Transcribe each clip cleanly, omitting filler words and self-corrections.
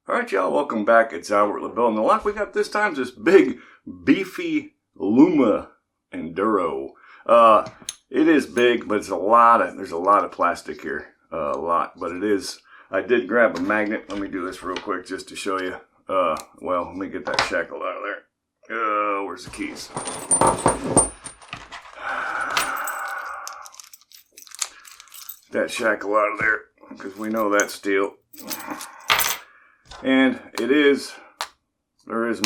Alright y'all, welcome back. It's Albert LaBelle. And the lock we got this time is this big, beefy Luma Enduro. It is big, but there's a lot of plastic here. A lot, but it is. I did grab a magnet. Let me do this real quick just to show you. Well, let me get that shackle out of there. Where's the keys? That shackle out of there, because we know that's steel. And there is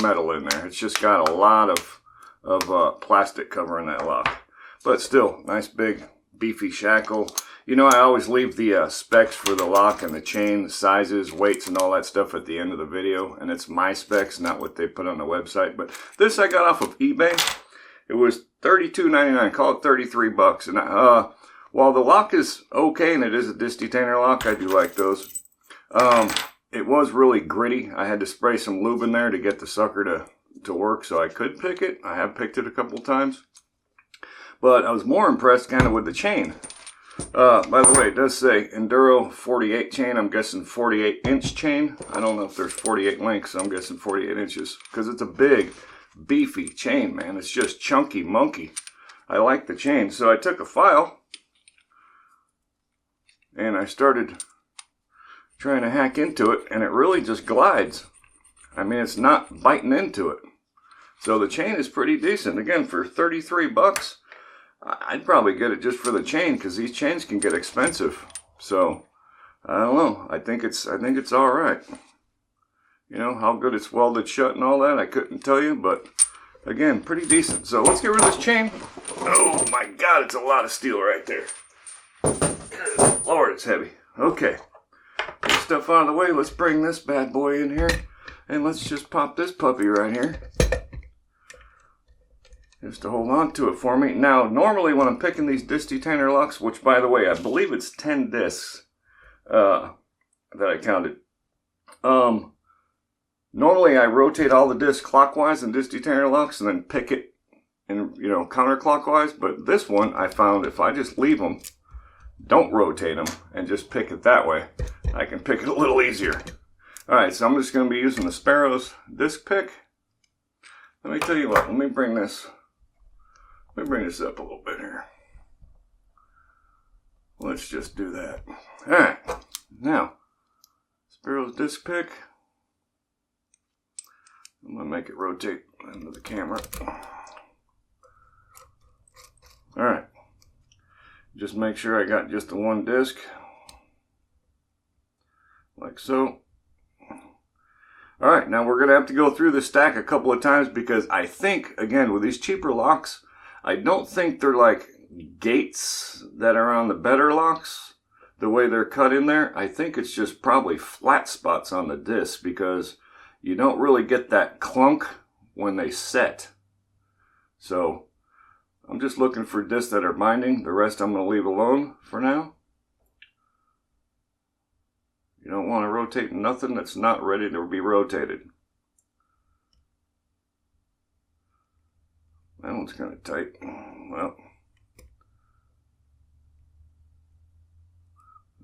metal in there. It's just got a lot of plastic covering that lock. But still, nice big beefy shackle. You know, I always leave the specs for the lock and the chain, the sizes, weights, and all that stuff at the end of the video. And it's my specs, not what they put on the website. But this I got off of eBay. It was $32.99, call it 33 bucks. And while the lock is okay, and it is a disc detainer lock, I do like those. It was really gritty. I had to spray some lube in there to get the sucker to work so I could pick it. I have picked it a couple times. But I was more impressed kind of with the chain. By the way, it does say Enduro 48 chain. I'm guessing 48-inch chain. I don't know if there's 48 lengths, so I'm guessing 48 inches. Because it's a big, beefy chain, man. It's just chunky monkey. I like the chain. So I took a file and I started trying to hack into it, and it really just glides. I mean, it's not biting into it. So the chain is pretty decent. Again, for 33 bucks, I'd probably get it just for the chain, because these chains can get expensive. So I don't know. I think it's all right. You know how good it's welded shut and all that, I couldn't tell you, but again, pretty decent. So let's get rid of this chain. Oh my God, it's a lot of steel right there. Good Lord, it's heavy. Okay. Get stuff out of the way. Let's bring this bad boy in here, and let's just pop this puppy right here just to hold on to it for me. Now, normally when I'm picking these disc detainer locks, which by the way, I believe it's 10 discs that I counted. Normally I rotate all the discs clockwise in disc detainer locks and then pick it in, counterclockwise. But this one I found if I just leave them, don't rotate them, and just pick it that way, I can pick it a little easier. Alright, so I'm just going to be using the Sparrow's disc pick. Let me tell you what, let me bring this up a little bit here. Let's just do that. Alright, now, Sparrow's disc pick. I'm going to make it rotate into the camera. Alright. Just make sure I got just the one disc, like so. Alright, now we're going to have to go through this stack a couple of times, because I think, again, with these cheaper locks, I don't think they're like gates that are on the better locks, the way they're cut in there. I think it's just probably flat spots on the disc, because you don't really get that clunk when they set. So I'm just looking for discs that are binding. The rest I'm going to leave alone for now. You don't want to rotate nothing that's not ready to be rotated. That one's kind of tight. Well,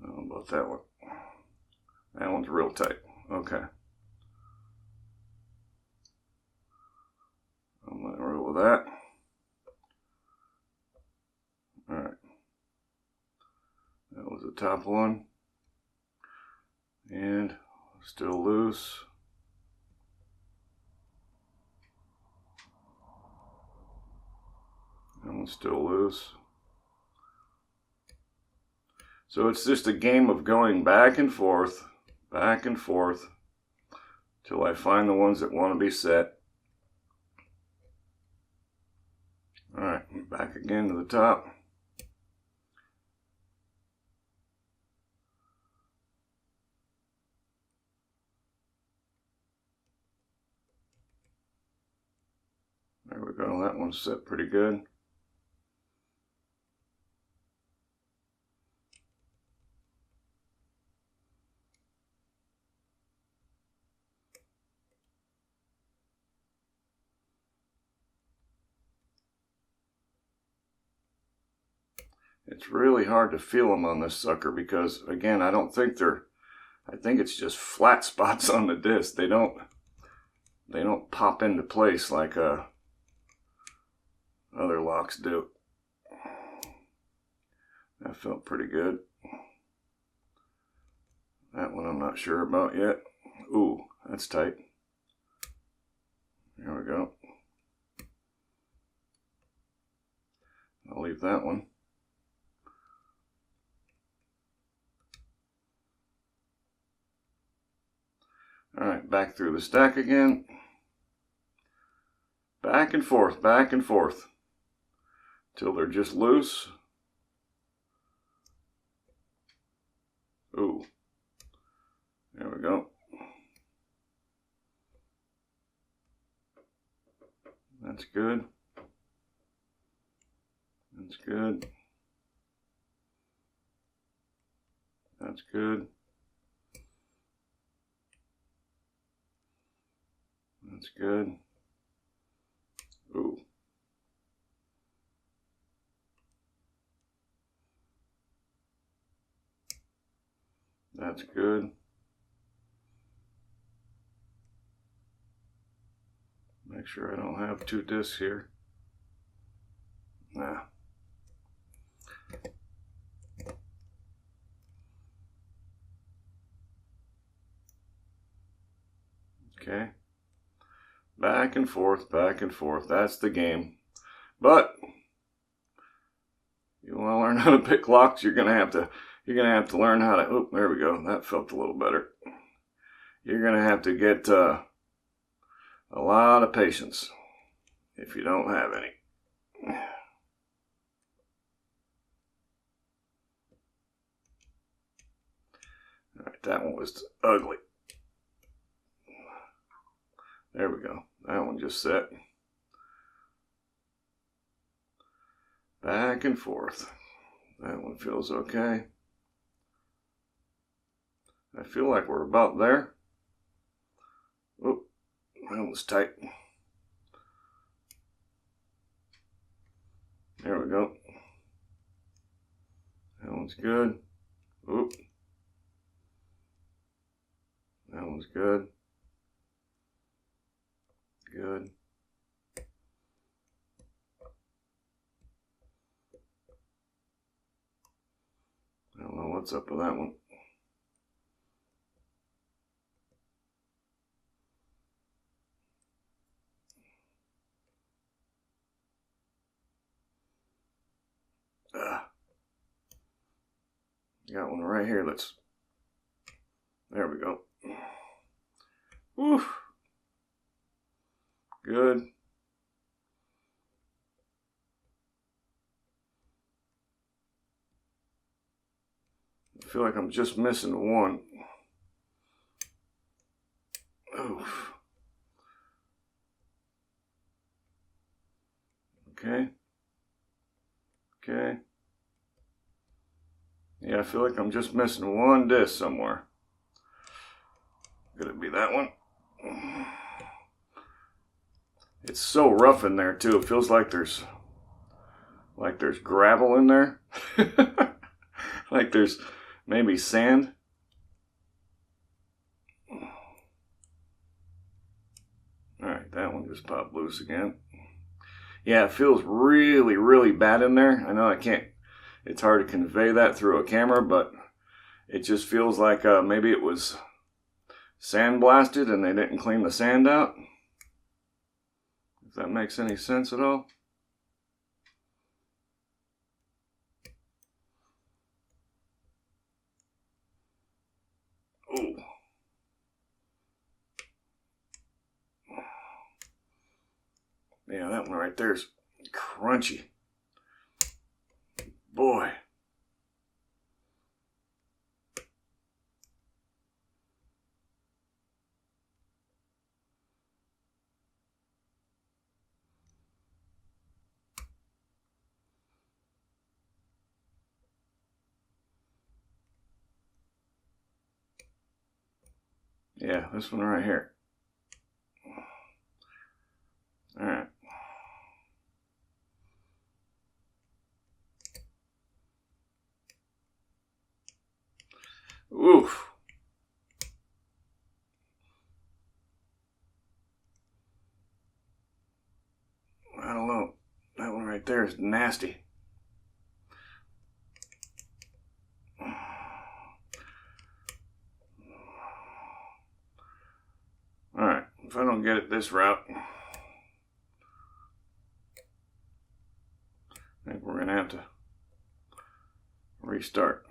I don't know about that one. That one's real tight. Okay. I'm going to roll with that. Alright, that was the top one, and still loose. That one's still loose. So it's just a game of going back and forth, till I find the ones that want to be set. Alright, back again to the top. There we go, that one's set pretty good. It's really hard to feel them on this sucker because, again, I don't think they're I think it's just flat spots on the disc. They don't pop into place like other locks do. That felt pretty good. That one I'm not sure about yet. Ooh, that's tight. There we go. I'll leave that one. All right, back through the stack again. Back and forth, till they're just loose. Ooh, there we go. That's good. That's good. That's good. That's good. Ooh. That's good. Make sure I don't have two discs here. Nah. Okay. Back and forth, back and forth. That's the game. But you want to learn how to pick locks, you're gonna have to learn how to. Oh, there we go. That felt a little better. You're gonna have to get a lot of patience if you don't have any. All right, that one was ugly. There we go. That one just set. Back and forth. That one feels okay. I feel like we're about there. Oh, that was tight. There we go. That one's good. Oop. That one's good. Good. I don't know what's up with that one. Got one right here. There we go. Woo. Good. I feel like I'm just missing one. Oof. Okay. Okay. Yeah, I feel like I'm just missing one disc somewhere. Could it be that one? It's so rough in there too. It feels like there's gravel in there. Like there's maybe sand. All right, that one just popped loose again. Yeah, it feels really, really bad in there. I know it's hard to convey that through a camera, but it just feels like maybe it was sandblasted and they didn't clean the sand out. If that makes any sense at all. Ooh. Yeah, that one right there is crunchy. Boy. Yeah, this one right here. All right. Oof. right there is nasty. Alright, if I don't get it this route, I think we're going to have to restart.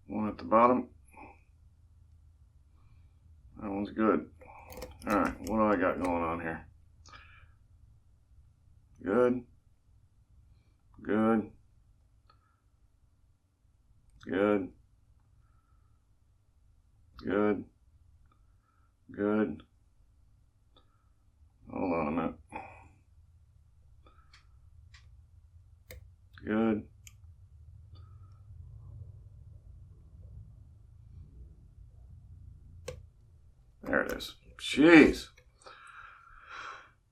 One at the bottom. That one's good. Alright, what do I got going on here? Good. Good. Good. Good. Good. Hold on a minute. Good. There it is. Jeez.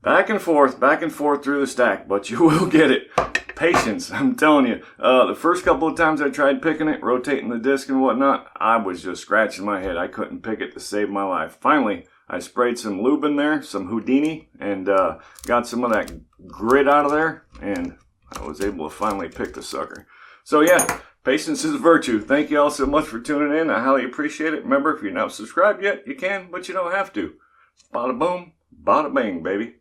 Back and forth through the stack, but you will get it. Patience, I'm telling you. The first couple of times I tried picking it, rotating the disc and whatnot, I was just scratching my head. I couldn't pick it to save my life. Finally, I sprayed some lube in there, some Houdini, and got some of that grit out of there, and I was able to finally pick the sucker. So yeah, patience is a virtue. Thank you all so much for tuning in. I highly appreciate it. Remember, if you're not subscribed yet, you can, but you don't have to. Bada boom, bada bang, baby.